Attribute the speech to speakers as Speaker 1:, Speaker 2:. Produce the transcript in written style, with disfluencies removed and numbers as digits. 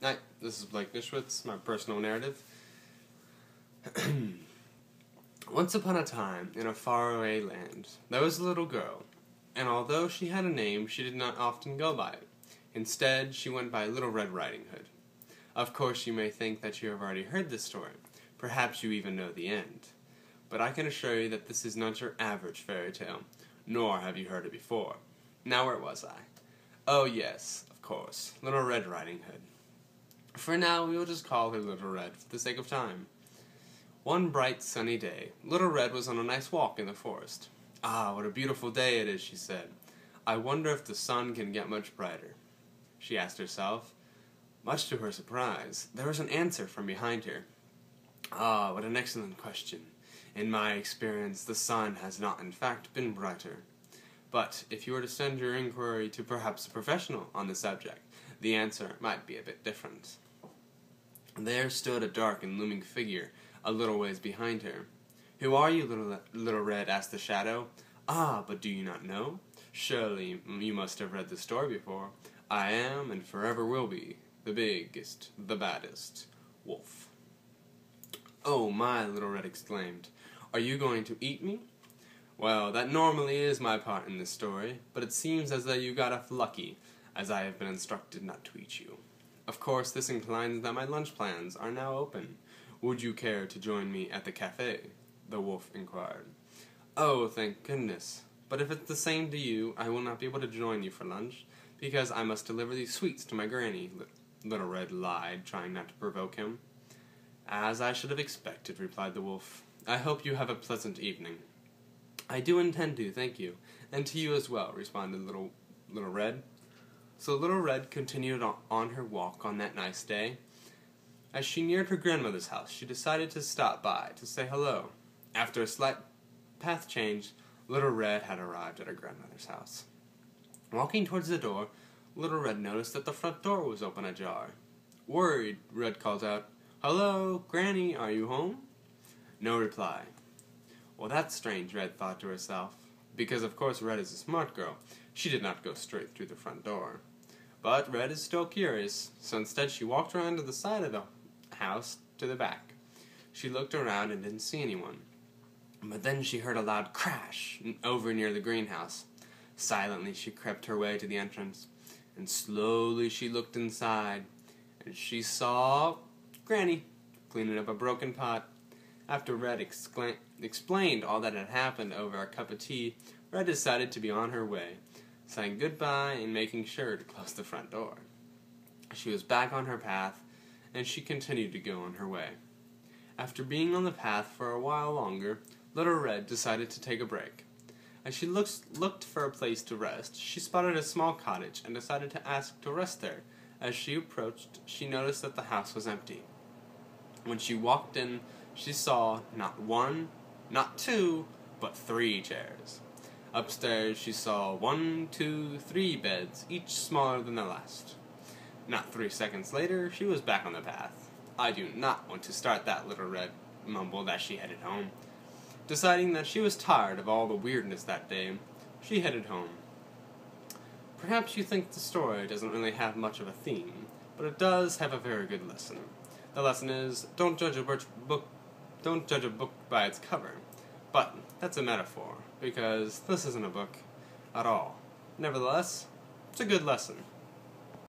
Speaker 1: Hi, this is Blake Nishwitz, my personal narrative. Once upon a time, in a faraway land, there was a little girl, and although she had a name, she did not often go by it. Instead, she went by Little Red Riding Hood. Of course, you may think that you have already heard this story. Perhaps you even know the end. But I can assure you that this is not your average fairy tale, nor have you heard it before. Now where was I? Oh yes, of course, Little Red Riding Hood. For now, we will just call her Little Red for the sake of time. One bright sunny day, Little Red was on a nice walk in the forest. "Ah, what a beautiful day it is," she said. "I wonder if the sun can get much brighter," she asked herself. Much to her surprise, there was an answer from behind her. "Ah, what an excellent question. In my experience, the sun has not in fact been brighter. But if you were to send your inquiry to perhaps a professional on the subject, the answer might be a bit different." There stood a dark and looming figure a little ways behind her. "Who are you, Little Red?" asked the shadow. "Ah, but do you not know? Surely you must have read the story before. I am, and forever will be, the biggest, the baddest wolf." "Oh my," Little Red exclaimed. "Are you going to eat me?" "Well, that normally is my part in this story, but it seems as though you got off lucky, as I have been instructed not to eat you. Of course, this implies that my lunch plans are now open. Would you care to join me at the cafe?" the wolf inquired. "Oh, thank goodness. But if it's the same to you, I will not be able to join you for lunch, because I must deliver these sweets to my granny," Little Red lied, trying not to provoke him. "As I should have expected," replied the wolf. "I hope you have a pleasant evening." "I do intend to, thank you, and to you as well," responded Little Red. So Little Red continued on her walk on that nice day. As she neared her grandmother's house, she decided to stop by to say hello. After a slight path change, Little Red had arrived at her grandmother's house. Walking towards the door, Little Red noticed that the front door was open ajar. Worried, Red called out, "Hello, Granny, are you home?" No reply. "Well, that's strange," Red thought to herself, because of course Red is a smart girl. She did not go straight through the front door. But Red is still curious, so instead she walked around to the side of the house to the back. She looked around and didn't see anyone. But then she heard a loud crash over near the greenhouse. Silently she crept her way to the entrance, and slowly she looked inside, and she saw Granny cleaning up a broken pot. After Red explained all that had happened over a cup of tea, Red decided to be on her way, saying goodbye and making sure to close the front door. She was back on her path, and she continued to go on her way. After being on the path for a while longer, Little Red decided to take a break. As she looked for a place to rest, she spotted a small cottage and decided to ask to rest there. As she approached, she noticed that the house was empty. When she walked in, she saw not one, not two, but 3 chairs. Upstairs she saw 1, 2, 3 beds, each smaller than the last. Not 3 seconds later, she was back on the path. "I do not want to start that," Little Red mumbled as she headed home. Deciding that she was tired of all the weirdness that day, she headed home. Perhaps you think the story doesn't really have much of a theme, but it does have a very good lesson. The lesson is, don't judge a book by its cover. But that's a metaphor, because this isn't a book at all. Nevertheless, it's a good lesson.